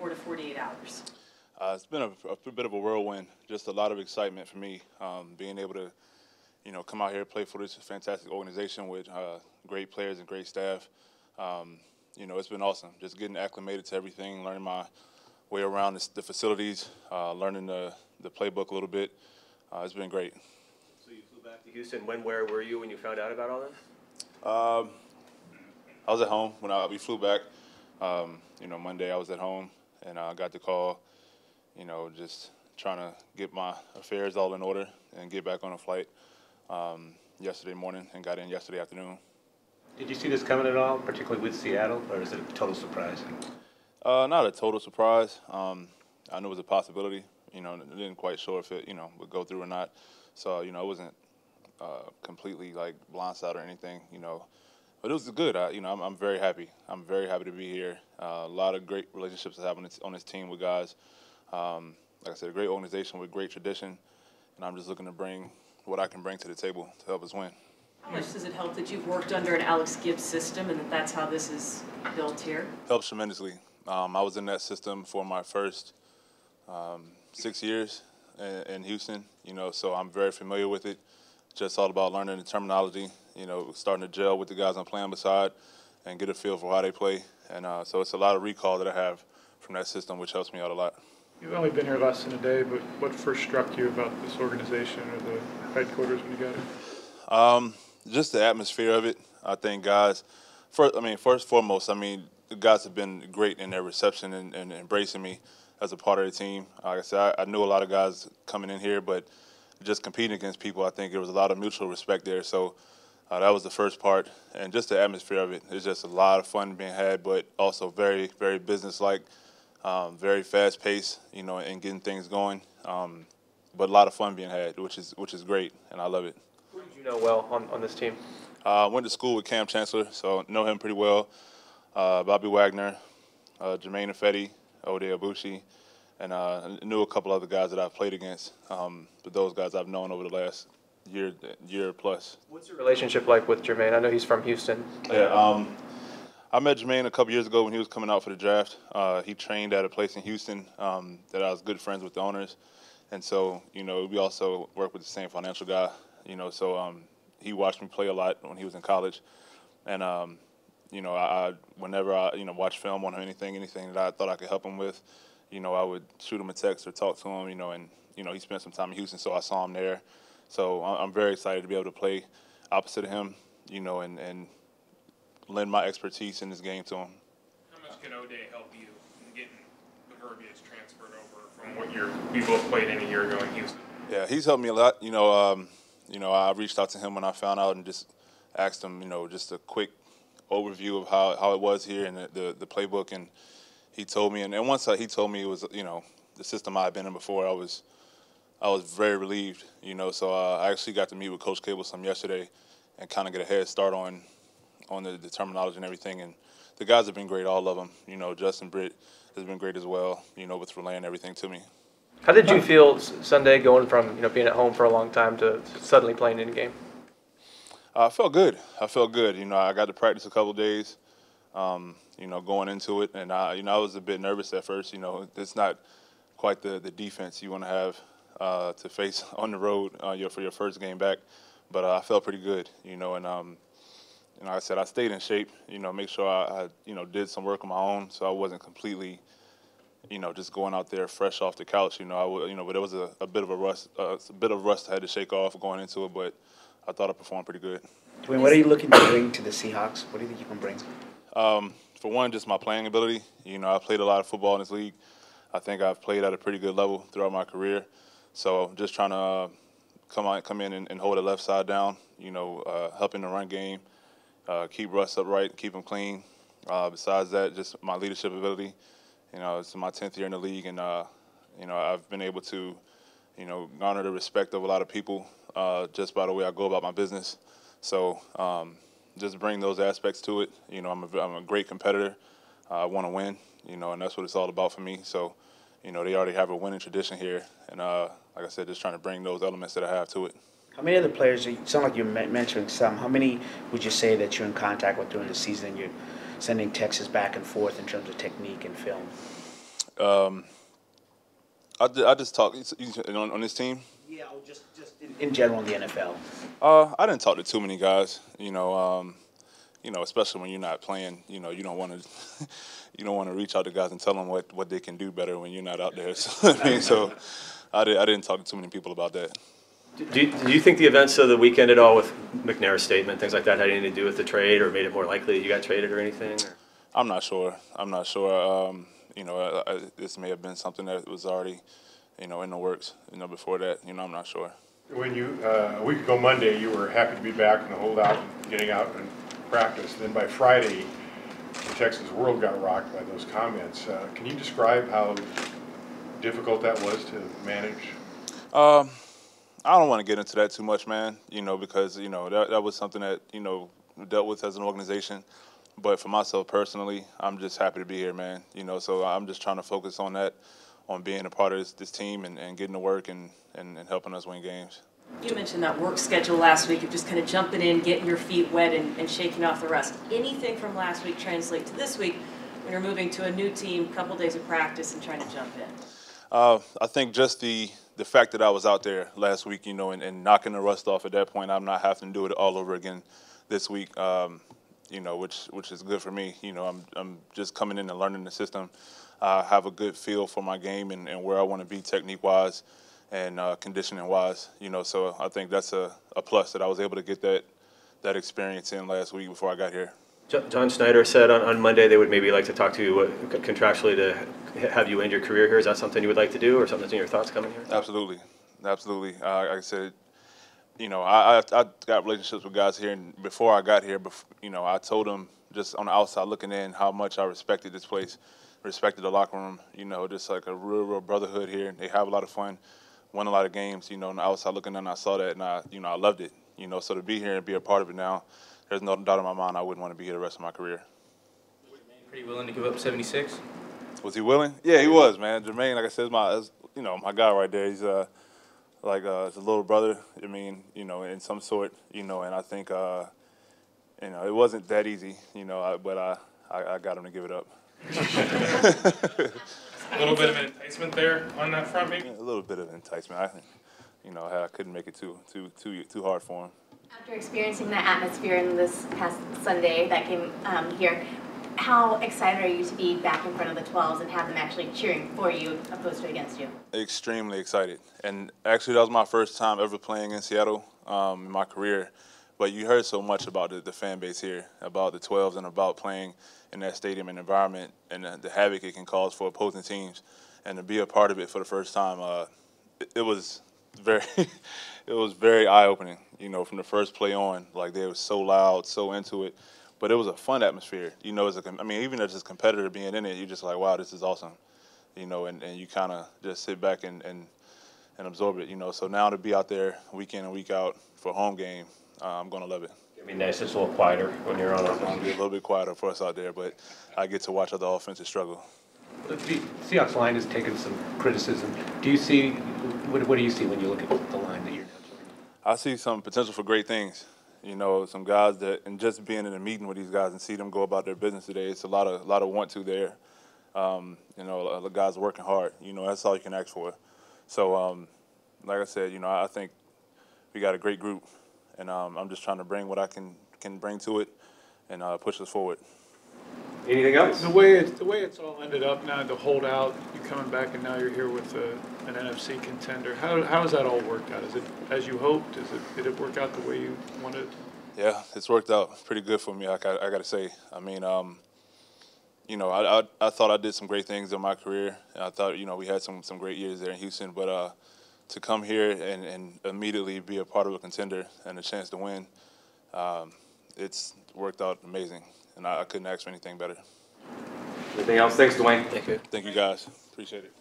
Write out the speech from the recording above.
24 to 48 hours? It's been a bit of a whirlwind, just a lot of excitement for me, being able to, come out here, play for this fantastic organization with great players and great staff. It's been awesome, just getting acclimated to everything, learning my way around the facilities, learning the playbook a little bit. It's been great. So you flew back to Houston. Where were you when you found out about all this? I was at home when we flew back. Monday I was at home, and I got the call, just trying to get my affairs all in order and get back on a flight yesterday morning and got in yesterday afternoon. Did you see this coming at all, particularly with Seattle, or is it a total surprise? Not a total surprise. I knew it was a possibility. Didn't quite sure if it, would go through or not. So, it wasn't completely like blindsided or anything, But it was good. I'm very happy. I'm very happy to be here. A lot of great relationships I have on this team with guys. Like I said, a great organization with great tradition, and I'm just looking to bring what I can bring to the table to help us win. How much does it help that you've worked under an Alex Gibbs system and that's how this is built here? Helps tremendously. I was in that system for my first 6 years in Houston, so I'm very familiar with it. Just all about learning the terminology, starting to gel with the guys I'm playing beside and get a feel for how they play. And so it's a lot of recall that I have from that system, which helps me out a lot. You've only been here less than a day, but what first struck you about this organization or the headquarters when you got here? Just the atmosphere of it. I think guys, first and foremost, the guys have been great in their reception and embracing me as a part of the team. Like I said, I knew a lot of guys coming in here, but just competing against people, I think there was a lot of mutual respect there. So that was the first part. And just the atmosphere of it. It's just a lot of fun being had, but also very, very businesslike, very fast-paced, and getting things going. But a lot of fun being had, which is great, and I love it. Who did you know well on this team? I went to school with Cam Chancellor, so know him pretty well. Bobby Wagner, Germaine, Ode Abushi, and I knew a couple other guys that I've played against. But those guys I've known over the last year plus. What's your relationship like with Germaine? I know he's from Houston. Yeah, I met Germaine a couple years ago when he was coming out for the draft. He trained at a place in Houston that I was good friends with the owners. And so, we also work with the same financial guy, so he watched me play a lot when he was in college. And, whenever I, watch film on him, anything that I thought I could help him with, I would shoot him a text or talk to him, and, he spent some time in Houston, so I saw him there. So I'm very excited to be able to play opposite of him, and lend my expertise in this game to him. How much can Ode help you in getting the verbiage transferred over from what we both played in a year ago in Houston? Yeah, he's helped me a lot. I reached out to him when I found out and just asked him, just a quick overview of how it was here and the playbook, and he told me. And once he told me it was, the system I had been in before, I was very relieved. So I actually got to meet with Coach Cable some yesterday and kind of get a head start on the terminology and everything. And the guys have been great, all of them. Justin Britt has been great as well, with relaying everything to me. How did you feel Sunday going from, being at home for a long time to suddenly playing in a game? I felt good. I got to practice a couple of days, going into it. And, I was a bit nervous at first. It's not quite the defense you want to have to face on the road for your first game back. But I felt pretty good, and like I said, I stayed in shape, make sure I did some work on my own so I wasn't completely, just going out there fresh off the couch, but there was a bit of a rust I had to shake off going into it, but I thought I performed pretty good. Duane, what are you looking to bring to the Seahawks? What do you think you can bring? For one, just my playing ability. I played a lot of football in this league. I think I've played at a pretty good level throughout my career. So just trying to come in and hold the left side down, helping the run game, keep Russ upright, keep him clean. Besides that, just my leadership ability. It's my 10th year in the league, and, I've been able to, garner the respect of a lot of people just by the way I go about my business. So just bring those aspects to it. I'm a great competitor. I want to win, and that's what it's all about for me. So, they already have a winning tradition here, and like I said, just trying to bring those elements that I have to it. How many other players, you sound like you're mentioning some, how many would you say that you're in contact with during the season and you're sending texts back and forth in terms of technique and film? I just talk on this team. Yeah, or just in general in the NFL. I didn't talk to too many guys. Especially when you're not playing. You don't want to you don't want to reach out to guys and tell them what they can do better when you're not out there. So I didn't talk to too many people about that. Do you think the events of the weekend at all with McNair's statement, things like that, had anything to do with the trade or made it more likely that you got traded or anything? Or? I'm not sure. This may have been something that was already, in the works, before that. I'm not sure. When you, a week ago Monday, you were happy to be back in the holdout and getting out and practice. Then by Friday, the Texas world got rocked by those comments. Can you describe how difficult that was to manage? I don't want to get into that too much, man, because, that was something that, we dealt with as an organization. But for myself personally, I'm just happy to be here, man. So I'm just trying to focus on that, on being a part of this team and getting to work and helping us win games. You mentioned that work schedule last week of just kind of jumping in, getting your feet wet and shaking off the rust. Anything from last week translate to this week when you're moving to a new team, couple days of practice and trying to jump in? I think just the fact that I was out there last week, and knocking the rust off at that point, I'm not having to do it all over again this week, which is good for me. I'm just coming in and learning the system. I have a good feel for my game and where I want to be technique-wise and conditioning-wise. So I think that's a plus that I was able to get that experience in last week before I got here. John Snyder said on Monday they would maybe like to talk to you contractually to have you end your career here. Is that something you would like to do or something that's in your thoughts coming here? Absolutely. Like I said, I got relationships with guys here, and before I got here, I told them just on the outside looking in how much I respected this place, respected the locker room, just like a real brotherhood here. They have a lot of fun, won a lot of games, on the outside looking in, I saw that, and I loved it, so to be here and be a part of it now, there's no doubt in my mind I wouldn't want to be here the rest of my career. Was Germaine pretty willing to give up 76? Was he willing? Yeah, he was, man. Germaine, like I said, is my guy right there. He's it's a little brother. In some sort, and I think it wasn't that easy, but I got him to give it up. A little bit of an enticement there on that front, maybe. Yeah, a little bit of enticement. I couldn't make it too hard for him. After experiencing that atmosphere in this past Sunday that came here, how excited are you to be back in front of the 12s and have them actually cheering for you opposed to against you? Extremely excited. And actually, that was my first time ever playing in Seattle in my career. But you heard so much about the fan base here, about the 12s and about playing in that stadium and environment and the havoc it can cause for opposing teams. And to be a part of it for the first time, it was very it was very eye-opening, from the first play on. Like, they were so loud, so into it. But it was a fun atmosphere. Even as a competitor being in it, you're just like, wow, this is awesome. And you kind of just sit back and absorb it, So now to be out there week in and week out for a home game, I'm going to love it. I mean, nice, it's a little quieter when you're on It's going to be a little bit quieter for us out there, but I get to watch other offenses struggle. The Seahawks line has taken some criticism. What do you see when you look at the line that you're now joining? I see some potential for great things. Some guys and just being in a meeting with these guys and see them go about their business today, it's a lot of want to there. The guys working hard. That's all you can ask for. So, like I said, I think we got a great group, and I'm just trying to bring what I can bring to it and push us forward. Anything else? The way it's all ended up now, the holdout, you coming back and now you're here with an NFC contender. How has that all worked out? Is it as you hoped? Did it work out the way you wanted? Yeah, it's worked out pretty good for me. I got to say. I thought I did some great things in my career. I thought we had some great years there in Houston, but to come here and immediately be a part of a contender and a chance to win, it's worked out amazing. And I couldn't ask for anything better. Anything else? Thanks, Duane. Thank you, guys. Appreciate it.